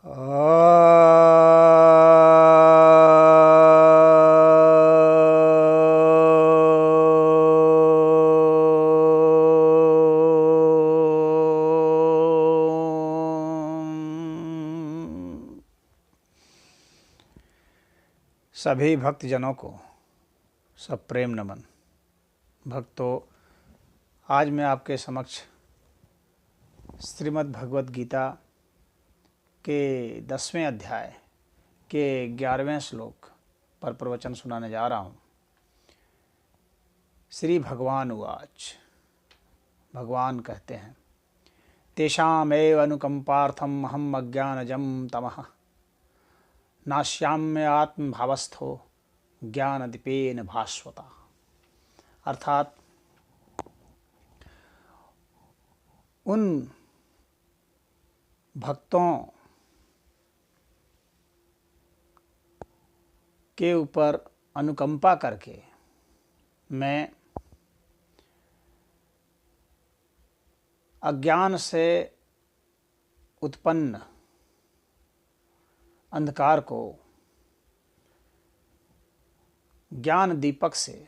सभी भक्तजनों को सब प्रेम नमन। भक्तों, आज मैं आपके समक्ष श्रीमद् भगवत गीता के 10वें अध्याय के 11वें श्लोक पर प्रवचन सुनाने जा रहा हूँ। श्री भगवान उवाच। भगवान कहते हैं, तेषामेव अनुकंपार्थम अहम अज्ञानजं तमः नाश्याम्य आत्मभावस्थो ज्ञानदीपेन भास्वता। अर्थात उन भक्तों के ऊपर अनुकंपा करके मैं अज्ञान से उत्पन्न अंधकार को ज्ञान दीपक से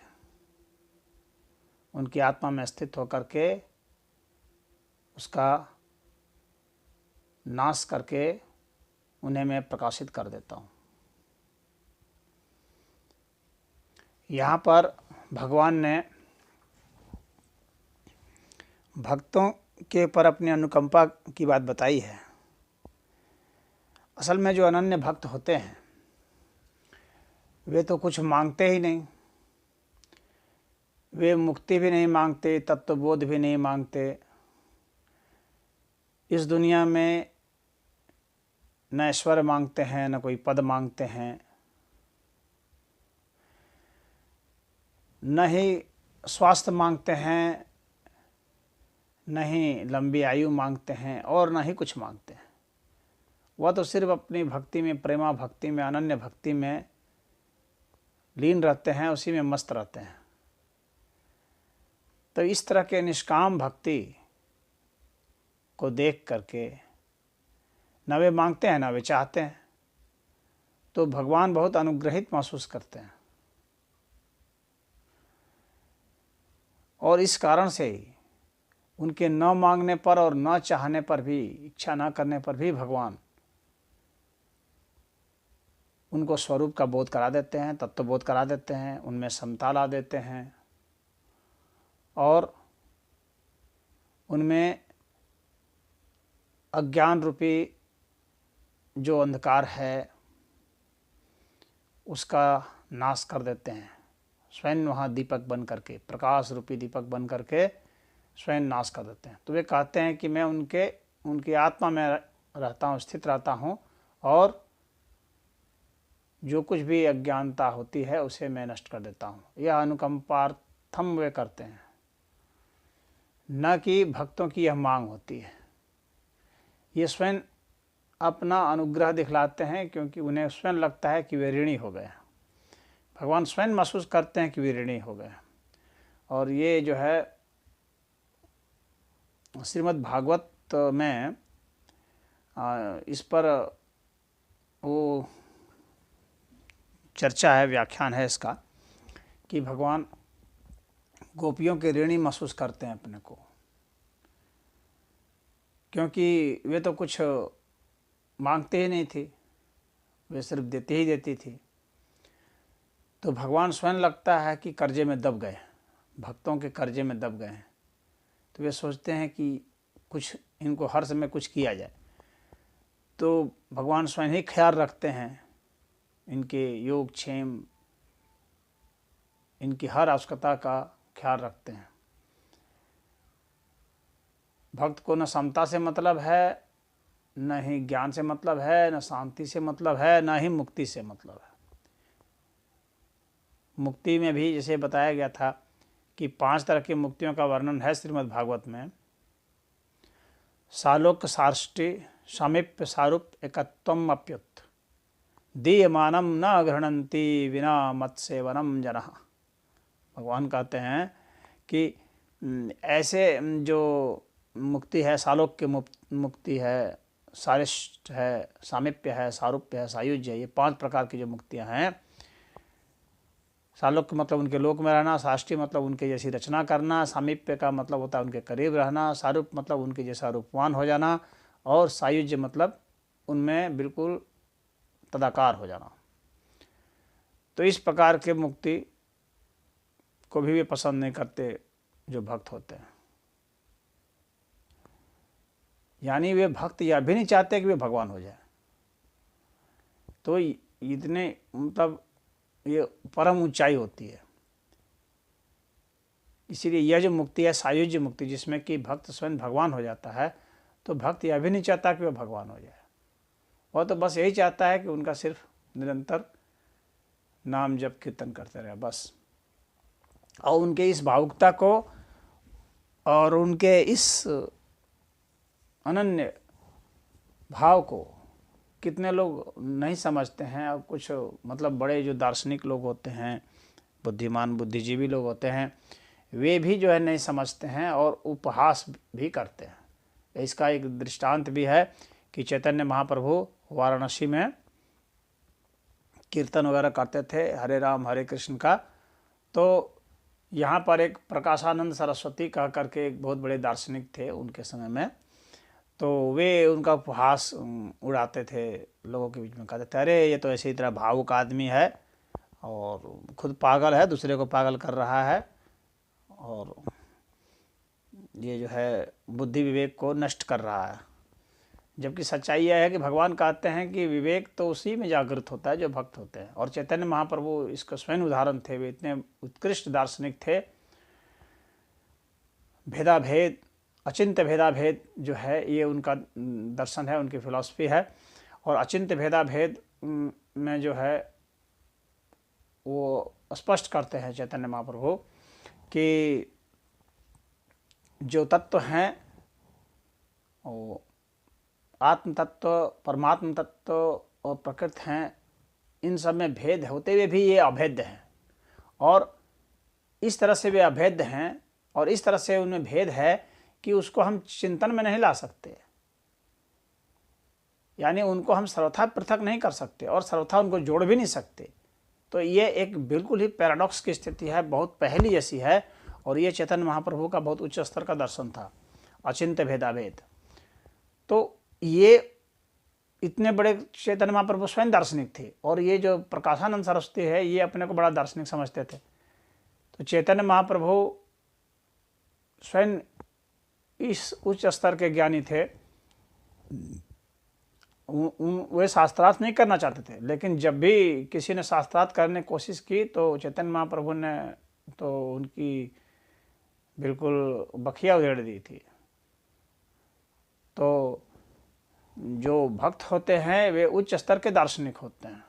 उनकी आत्मा में स्थित होकर के उसका नाश करके उन्हें मैं प्रकाशित कर देता हूँ। यहाँ पर भगवान ने भक्तों के ऊपर अपनी अनुकंपा की बात बताई है। असल में जो अनन्य भक्त होते हैं वे तो कुछ मांगते ही नहीं, वे मुक्ति भी नहीं मांगते, तत्वबोध भी नहीं मांगते। इस दुनिया में न ऐश्वर्य मांगते हैं, न कोई पद मांगते हैं, न ही स्वास्थ्य मांगते हैं, न ही लंबी आयु मांगते हैं और न ही कुछ मांगते हैं। वह तो सिर्फ अपनी भक्ति में, प्रेमा भक्ति में, अनन्य भक्ति में लीन रहते हैं, उसी में मस्त रहते हैं। तो इस तरह के निष्काम भक्ति को देख करके न वे मांगते हैं, न वे चाहते हैं, तो भगवान बहुत अनुग्रहित महसूस करते हैं। और इस कारण से ही उनके न मांगने पर और न चाहने पर भी, इच्छा न करने पर भी भगवान उनको स्वरूप का बोध करा देते हैं, तत्व बोध करा देते हैं, उनमें समता ला देते हैं और उनमें अज्ञान रूपी जो अंधकार है उसका नाश कर देते हैं। स्वयं वहाँ दीपक बन करके, प्रकाश रूपी दीपक बन करके स्वयं नाश कर देते हैं। तो वे कहते हैं कि मैं उनकी आत्मा में रहता हूँ, स्थित रहता हूँ और जो कुछ भी अज्ञानता होती है उसे मैं नष्ट कर देता हूँ। यह अनुकंपार्थम वे करते हैं, न कि भक्तों की यह मांग होती है। ये स्वयं अपना अनुग्रह दिखलाते हैं क्योंकि उन्हें स्वयं लगता है कि वे ऋणी हो गए। भगवान स्वयं महसूस करते हैं कि वे ऋणी हो गए। और ये जो है श्रीमद् भागवत में इस पर वो चर्चा है, व्याख्यान है इसका, कि भगवान गोपियों के ऋणी महसूस करते हैं अपने को, क्योंकि वे तो कुछ मांगते ही नहीं थी, वे सिर्फ देती ही देती थी। तो भगवान स्वयं लगता है कि कर्जे में दब गए, भक्तों के कर्जे में दब गए हैं। तो वे सोचते हैं कि कुछ इनको हर समय कुछ किया जाए। तो भगवान स्वयं ही ख्याल रखते हैं, इनके योग क्षेम, इनकी हर आवश्यकता का ख्याल रखते हैं। भक्त को न समता से मतलब है, न ही ज्ञान से मतलब है, न शांति से मतलब है, न ही मुक्ति से मतलब है। मुक्ति में भी जैसे बताया गया था कि 5 तरह की मुक्तियों का वर्णन है श्रीमद् भागवत में। सालोक साष्टि सामीप्य सारूप एकत्वम अप्युत दीयमानम न गृह्णन्ति विना मत सेवनम जनः। भगवान कहते हैं कि ऐसे जो मुक्ति है, सालोक की मुक्ति है, सारिष्ट है, सामिप्य है, सारूप्य है, सायुज्य है। ये 5 प्रकार की जो मुक्तियां हैं, सालोक्य मतलब उनके लोक में रहना, साष्टी मतलब उनके जैसी रचना करना, सामीप्य का मतलब होता है उनके करीब रहना, सारूप मतलब उनके जैसा रूपवान हो जाना, और सायुज्य मतलब उनमें बिल्कुल तदाकार हो जाना। तो इस प्रकार के मुक्ति को भी वे पसंद नहीं करते जो भक्त होते हैं। यानी वे भक्त यह भी नहीं चाहते कि वे भगवान हो जाए। तो इतने मतलब ये परम ऊंचाई होती है। इसीलिए यह जो मुक्ति है सायुज्य मुक्ति, जिसमें कि भक्त स्वयं भगवान हो जाता है, तो भक्त यह भी नहीं चाहता कि वह भगवान हो जाए। वह तो बस यही चाहता है कि उनका सिर्फ निरंतर नाम जप कीर्तन करते रहे बस। और उनके इस भावुकता को और उनके इस अनन्य भाव को कितने लोग नहीं समझते हैं। और कुछ मतलब बड़े जो दार्शनिक लोग होते हैं, बुद्धिमान बुद्धिजीवी लोग होते हैं, वे भी जो है नहीं समझते हैं और उपहास भी करते हैं। इसका एक दृष्टांत भी है कि चैतन्य महाप्रभु वाराणसी में कीर्तन वगैरह करते थे हरे राम हरे कृष्ण का। तो यहाँ पर एक प्रकाशानंद सरस्वती कह करके एक बहुत बड़े दार्शनिक थे उनके समय में, तो वे उनका उपहास उड़ाते थे, लोगों के बीच में कहते थे अरे ये तो ऐसे ही तरह भावुक आदमी है और खुद पागल है, दूसरे को पागल कर रहा है, और ये जो है बुद्धि विवेक को नष्ट कर रहा है। जबकि सच्चाई यह है कि भगवान कहते हैं कि विवेक तो उसी में जागृत होता है जो भक्त होते हैं। और चैतन्य महाप्रभु इसका स्वयं उदाहरण थे। वे इतने उत्कृष्ट दार्शनिक थे। भेदाभेद, अचिंत्य भेदाभेद जो है ये उनका दर्शन है, उनकी फिलॉसफी है। और अचिंत्य भेदाभेद में जो है वो स्पष्ट करते हैं चैतन्य महाप्रभु कि जो तत्व हैं वो आत्म तत्व, परमात्म तत्व और प्रकृति हैं, इन सब में भेद होते हुए भी ये अभेद्य हैं। और इस तरह से वे अभेद्य हैं और इस तरह से उनमें भेद है कि उसको हम चिंतन में नहीं ला सकते। यानी उनको हम सर्वथा पृथक नहीं कर सकते और सर्वथा उनको जोड़ भी नहीं सकते। तो ये एक बिल्कुल ही पैराडॉक्स की स्थिति है, बहुत पहली जैसी है। और ये चैतन्य महाप्रभु का बहुत उच्च स्तर का दर्शन था, अचिंत्य भेदाभेद। तो ये इतने बड़े चैतन्य महाप्रभु स्वयं दार्शनिक थे। और ये जो प्रकाशानंद सरस्वती है ये अपने को बड़ा दार्शनिक समझते थे। तो चैतन्य महाप्रभु स्वयं इस उच्च स्तर के ज्ञानी थे। वे शास्त्रार्थ नहीं करना चाहते थे, लेकिन जब भी किसी ने शास्त्रार्थ करने की कोशिश की तो चैतन्य महाप्रभु ने तो उनकी बिल्कुल बखिया उधेड़ दी थी। तो जो भक्त होते हैं वे उच्च स्तर के दार्शनिक होते हैं।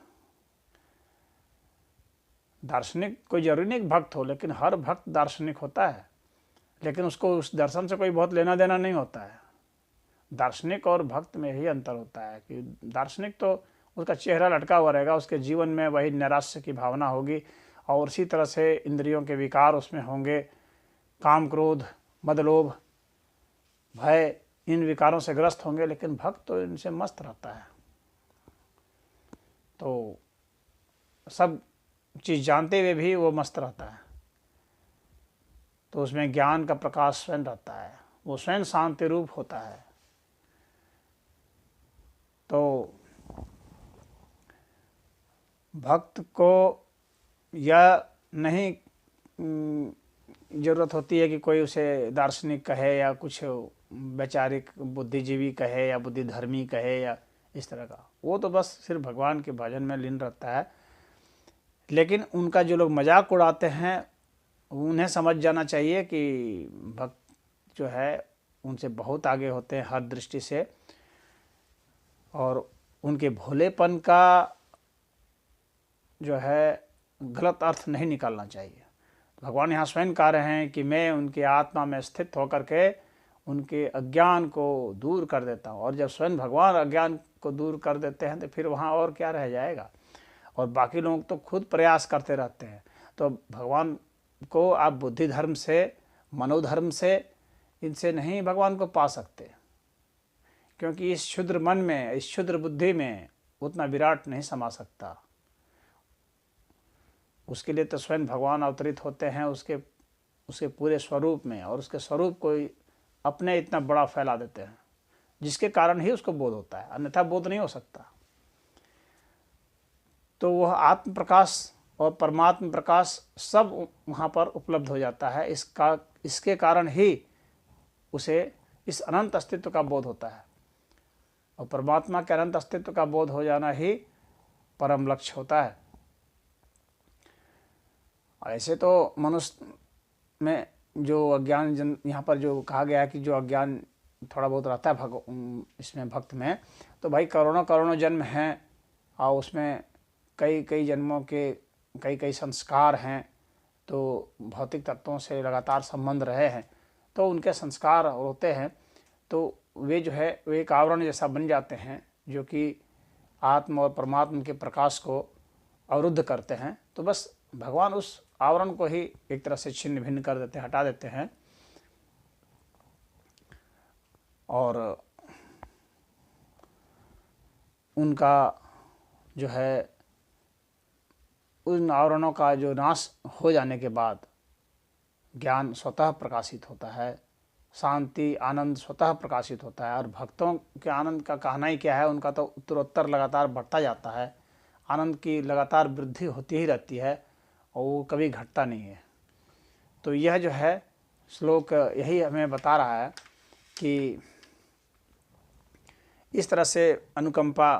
दार्शनिक कोई जरूरी नहीं भक्त हो, लेकिन हर भक्त दार्शनिक होता है, लेकिन उसको उस दर्शन से कोई बहुत लेना देना नहीं होता है। दार्शनिक और भक्त में ही अंतर होता है कि दार्शनिक तो उसका चेहरा लटका हुआ रहेगा, उसके जीवन में वही नैराश्य की भावना होगी और उसी तरह से इंद्रियों के विकार उसमें होंगे, काम क्रोध मद लोभ भय, इन विकारों से ग्रस्त होंगे। लेकिन भक्त तो इनसे मस्त रहता है। तो सब चीज़ जानते हुए भी वो मस्त रहता है। तो उसमें ज्ञान का प्रकाश स्वयं रहता है, वो स्वयं शांति रूप होता है। तो भक्त को यह नहीं ज़रूरत होती है कि कोई उसे दार्शनिक कहे या कुछ वैचारिक बुद्धिजीवी कहे या बुद्धिधर्मी कहे या इस तरह का। वो तो बस सिर्फ भगवान के भजन में लीन रहता है। लेकिन उनका जो लोग मजाक उड़ाते हैं उन्हें समझ जाना चाहिए कि भक्त जो है उनसे बहुत आगे होते हैं हर दृष्टि से। और उनके भोलेपन का जो है गलत अर्थ नहीं निकालना चाहिए। भगवान यहाँ स्वयं कह रहे हैं कि मैं उनकी आत्मा में स्थित होकर के उनके अज्ञान को दूर कर देता हूँ। और जब स्वयं भगवान अज्ञान को दूर कर देते हैं तो फिर वहाँ और क्या रह जाएगा। और बाकी लोग तो खुद प्रयास करते रहते हैं। तो भगवान को आप बुद्धि धर्म से, मनोधर्म से, इनसे नहीं भगवान को पा सकते, क्योंकि इस क्षुद्र मन में, इस क्षुद्र बुद्धि में उतना विराट नहीं समा सकता। उसके लिए तो स्वयं भगवान अवतरित होते हैं उसके पूरे स्वरूप में, और उसके स्वरूप को अपने इतना बड़ा फैला देते हैं, जिसके कारण ही उसको बोध होता है, अन्यथा बोध नहीं हो सकता। तो वह आत्म प्रकाश और परमात्म प्रकाश सब वहाँ पर उपलब्ध हो जाता है। इसके कारण ही उसे इस अनंत अस्तित्व का बोध होता है, और परमात्मा के अनंत अस्तित्व का बोध हो जाना ही परम लक्ष्य होता है। ऐसे तो मनुष्य में जो अज्ञान यहाँ पर जो कहा गया है कि जो अज्ञान थोड़ा बहुत रहता है इसमें भक्त में, तो भाई करोड़ों करोड़ों जन्म हैं, और उसमें कई कई जन्मों के कई कई संस्कार हैं, तो भौतिक तत्वों से लगातार संबंध रहे हैं, तो उनके संस्कार होते हैं, तो वे जो है वे एक आवरण जैसा बन जाते हैं, जो कि आत्म और परमात्मा के प्रकाश को अवरुद्ध करते हैं। तो बस भगवान उस आवरण को ही एक तरह से छिन्न भिन्न कर देते हैं, हटा देते हैं, और उनका जो है उन आवरणों का जो नाश हो जाने के बाद ज्ञान स्वतः प्रकाशित होता है, शांति आनंद स्वतः प्रकाशित होता है। और भक्तों के आनंद का कहना ही क्या है, उनका तो उत्तरोत्तर लगातार बढ़ता जाता है, आनंद की लगातार वृद्धि होती ही रहती है, और वो कभी घटता नहीं है। तो यह जो है श्लोक यही हमें बता रहा है कि इस तरह से अनुकंपा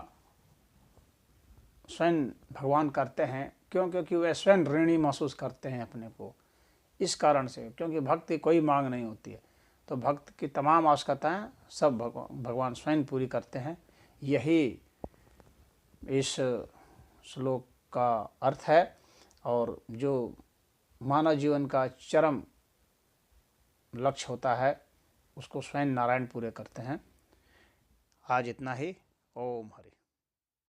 स्वयं भगवान करते हैं। क्यों? क्योंकि वे स्वयं ऋणी महसूस करते हैं अपने को, इस कारण से, क्योंकि भक्त की कोई मांग नहीं होती है, तो भक्त की तमाम आवश्यकताएं सब भगवान स्वयं पूरी करते हैं। यही इस श्लोक का अर्थ है, और जो मानव जीवन का चरम लक्ष्य होता है उसको स्वयं नारायण पूरे करते हैं। आज इतना ही। ओम हरि।